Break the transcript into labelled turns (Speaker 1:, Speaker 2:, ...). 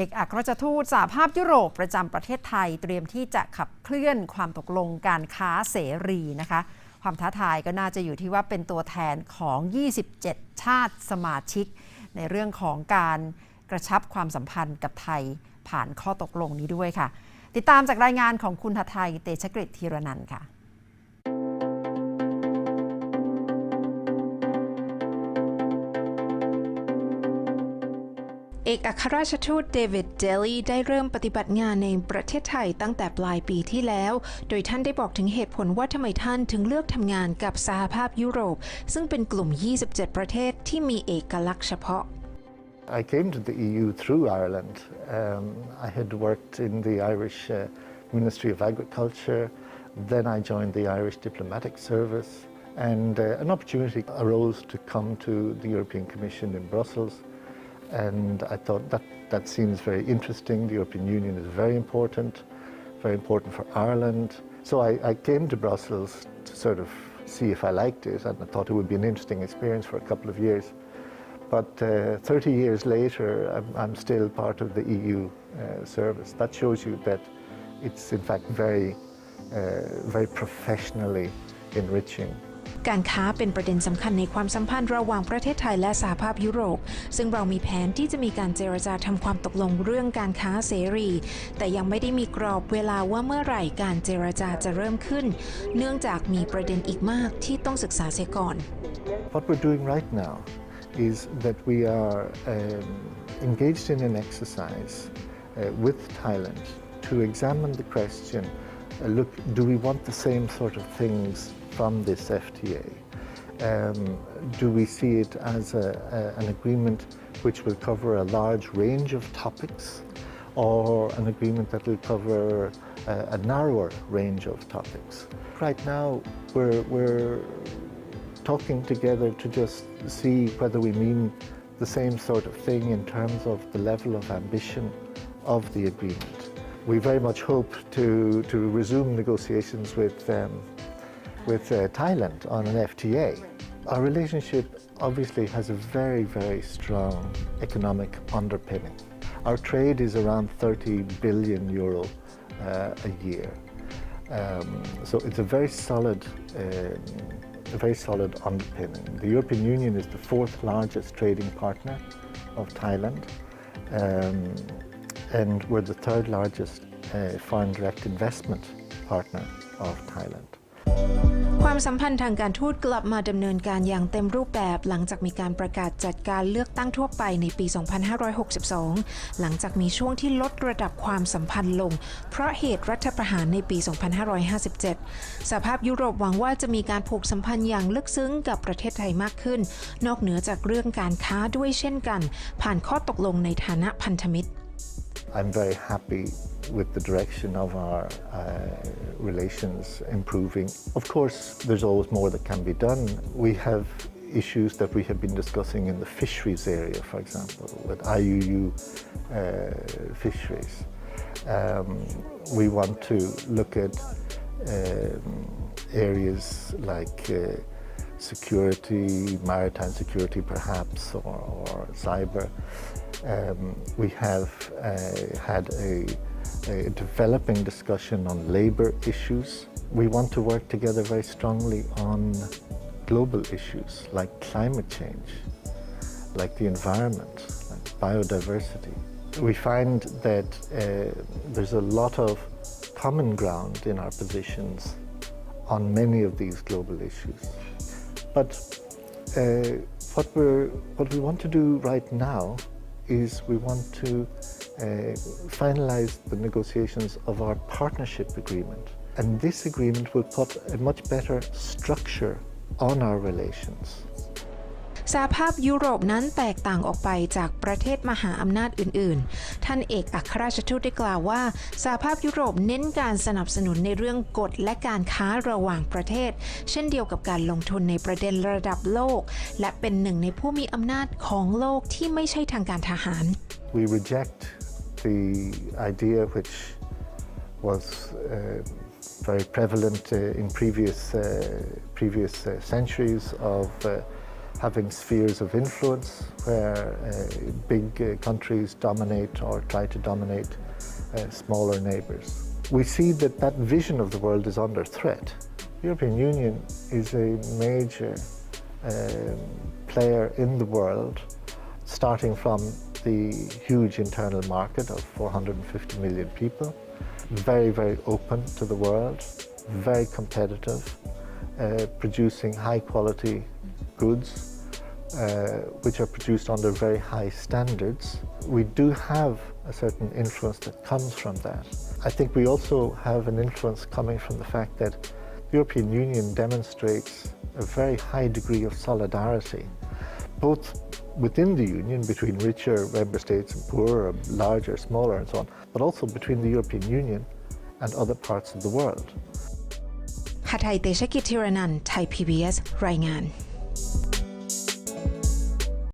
Speaker 1: เอกอัครราชทูตสหภาพยุโรปประจำประเทศไทยเตรียมที่จะขับเคลื่อนความตกลงการค้าเสรีนะคะความท้าทายก็น่าจะอยู่ที่ว่าเป็นตัวแทนของ27ชาติสมาชิกในเรื่องของการกระชับความสัมพันธ์กับไทยผ่านข้อตกลงนี้ด้วยค่ะติดตามจากรายงานของคุณทไทยเตชะกฤษธีรนันท์ค่ะ
Speaker 2: เอกอัครราชทูตเดวิดเดลีได้เริ่มปฏิบัติงานในประเทศไทยตั้งแต่ปลายปีที่แล้วโดยท่านได้บอกถึงเหตุผลว่าทำไมท่านถึงเลือกทำงานกับสหภาพยุโรปซึ่งเป็นกลุ่ม27ประเทศที่มีเอกลักษณ์เฉพาะ
Speaker 3: I came to the EU through Ireland. I had worked in the Irish Ministry of Agriculture. Then I joined the Irish Diplomatic Service, and an opportunity arose to come to the European Commission in Brussels. And I thought that seems very interesting. The European Union is very important for Ireland. So I came to Brussels to sort of see if I liked it, and I thought it would be an interesting experience for a couple of years. But 30 years later, I'm still part of the EU service. That shows you that it's in fact very professionally enriching.
Speaker 2: การค้าเป็นประเด็นสำคัญในความสัมพันธ์ระหว่างประเทศไทยและสหภาพยุโรปซึ่งเรามีแผนที่จะมีการเจรจาทำความตกลงเรื่องการค้าเสรีแต่ยังไม่ได้มีกรอบเวลาว่าเมื่อไหร่การเจรจาจะเริ่มขึ้นเนื่องจากมีประเด็นอีกมากที่ต้องศึกษาเสียก่อน
Speaker 3: What we're doing right now is that we are engaged in an exercise with Thailand to examine the question, look, do we want the same sort of things from this FTA? Do we see it as an agreement which will cover a large range of topics, or an agreement that will cover a narrower range of topics? Right now, we're talking together to just see whether we mean the same sort of thing in terms of the level of ambition of the agreement. We very much hope to resume negotiations with Thailand on an FTA. Our relationship obviously has a very strong economic underpinning. Our trade is around 30 billion euro a year. So it's a very solid underpinning. The European Union is the fourth largest trading partner of Thailand, and we're the third largest foreign direct investment partner of Thailand.
Speaker 2: ความสัมพันธ์ทางการทูตกลับมาดำเนินการอย่างเต็มรูปแบบหลังจากมีการประกาศจัดการเลือกตั้งทั่วไปในปี 2562 หลังจากมีช่วงที่ลดระดับความสัมพันธ์ลงเพราะเหตุรัฐประหารในปี 2557 สหภาพยุโรปหวังว่าจะมีการผูกสัมพันธ์อย่างลึกซึ้งกับประเทศไทยมากขึ้นนอกเหนือจากเรื่องการค้าด้วยเช่นกันผ่านข้อตกลงในฐานะพันธมิตร
Speaker 3: I'm very happy with the direction of our relations improving. Of course, there's always more that can be done. We have issues that we have been discussing in the fisheries area, for example, with IUU fisheries. We want to look at areas like security, maritime security perhaps, or cyber. We have had a developing discussion on labor issues. We want to work together very strongly on global issues like climate change, like the environment, like biodiversity. We find that there's a lot of common ground in our positions on many of these global issues. But what we want to do right now is we want to finalize the negotiations of our partnership agreement. And this agreement will put a much better structure on our relations.
Speaker 2: สหภาพยุโรปนั้นแตกต่างออกไปจากประเทศมหาอำนาจอื่นๆท่านเอกอัครราชทูตได้กล่าวว่าสหภาพยุโรปเน้นการสนับสนุนในเรื่องกฎและการค้าระหว่างประเทศเช่นเดียวกับการลงทุนในประเด็นระดับโลกและเป็นหนึ่งในผู้มีอำนาจของโลกที่ไม่ใช่ทางการทหาร
Speaker 3: We reject the idea which was very prevalent in previous centuries of having spheres of influence where big countries dominate or try to dominate smaller neighbours. We see that that vision of the world is under threat. The European Union is a major player in the world, starting from the huge internal market of 450 million people, very, very open to the world, very competitive, producing high quality goods, which are produced under very high standards. We do have a certain influence that comes from that. I think we also have an influence coming from the fact that the European Union demonstrates a very high degree of solidarity, both within the Union between richer member states and poorer, larger, smaller and so on, but also between the European Union and other parts of the world.
Speaker 2: หทัย เตชะกิจ ธีรนันท์ ไทย PBS รายงาน